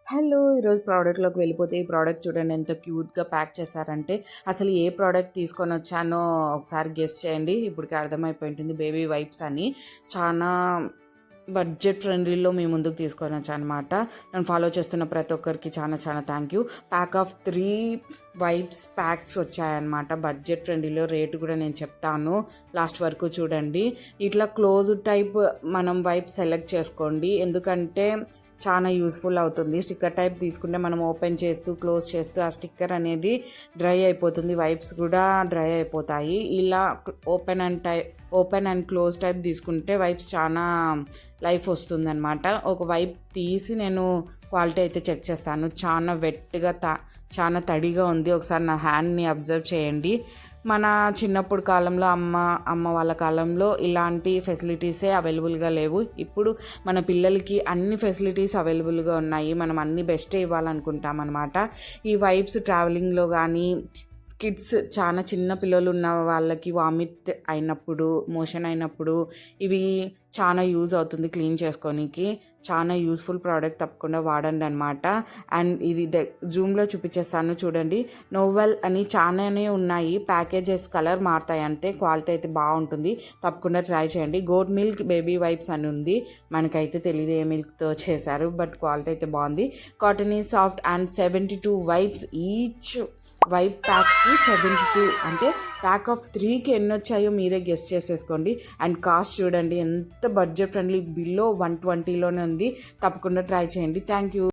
Hello! ఈరోజు ప్రోడక్ట్‌లోకి వెళ్ళిపోతే ఈ ప్రోడక్ట్ చూడండి ఎంత క్యూట్‌గా ప్యాక్ చేశారంటే, అసలు ఏ ప్రోడక్ట్ తీసుకొనొచ్చానో ఒకసారి గెస్ చేయండి. ఇప్పటికి అర్థమైపోయి ఉంటుంది బేబీ వైప్స్ అని. చానా బడ్జెట్ ఫ్రెండ్లీలో మీ ముందుకు తీసుకొనొచ్చానమాట. నన్ను ఫాలో చేస్తున్న ప్రతి ఒక్కరికి చాలా చాలా thank you. Pack of 3 wipes packs వచ్చాయన్నమాట. బడ్జెట్ ఫ్రెండ్లీలో రేటు కూడా నేను చెప్తాను. లాస్ట్ వరకు చూడండి. ఇట్లా క్లోజ్ టైప్ మనం వైప్ సెలెక్ట్ చేసుకోండి. ఎందుకంటే చాలా యూస్ఫుల్ అవుతుంది. స్టిక్కర్ టైప్ తీసుకుంటే మనం ఓపెన్ చేస్తూ క్లోజ్ చేస్తూ ఆ స్టిక్కర్ అనేది డ్రై అయిపోతుంది, వైప్స్ కూడా డ్రై అయిపోతాయి. ఇలా ఓపెన్ అండ్ క్లోజ్ టైప్ తీసుకుంటే వైప్స్ చాలా లైఫ్ వస్తుందన్నమాట. ఒక వైప్ తీసి నేను క్వాలిటీ అయితే చెక్ చేస్తాను. చాలా వెట్గా చాలా తడిగా ఉంది. ఒకసారి నా హ్యాండ్ని అబ్జర్వ్ చేయండి. మన చిన్నప్పుడు కాలంలో అమ్మ వాళ్ళ కాలంలో ఇలాంటి ఫెసిలిటీసే అవైలబుల్గా లేవు. ఇప్పుడు మన పిల్లలకి అన్ని ఫెసిలిటీస్ అవైలబుల్గా ఉన్నాయి. మనం అన్ని బెస్టే ఇవ్వాలనుకుంటాం అనమాట. ఈ వైబ్స్ ట్రావెలింగ్లో కానీ కిడ్స్ చాలా చిన్న పిల్లలు ఉన్న వాళ్ళకి వామిట్ అయినప్పుడు, మోషన్ అయినప్పుడు ఇవి చాలా యూజ్ అవుతుంది క్లీన్ చేసుకోనికి. చాలా యూస్ఫుల్ ప్రోడక్ట్, తప్పకుండా వాడండి అనమాట. అండ్ ఇది జూమ్లో చూపించేస్తాను చూడండి. నోవెల్ అని చాలానే ఉన్నాయి. ప్యాకేజెస్ కలర్ మారుతాయి అంతే. క్వాలిటీ అయితే బాగుంటుంది, తప్పకుండా ట్రై చేయండి. గోట్ మిల్క్ బేబీ వైప్స్ అని ఉంది. మనకైతే తెలియదు ఏ మిల్క్తో చేశారు, బట్ క్వాలిటీ అయితే బాగుంది. కాటన్ ఈ soft and 72 wipes each wipe ప్యాక్కి 72, అంటే ప్యాక్ ఆఫ్ 3కి ఎన్ని వచ్చాయో మీరే గెస్ట్ చేసేసుకోండి. అండ్ కాస్ట్ చూడండి ఎంత బడ్జెట్ ఫ్రెండ్లీ, బిలో 120లోనే ఉంది. తప్పకుండా ట్రై చేయండి. Thank you.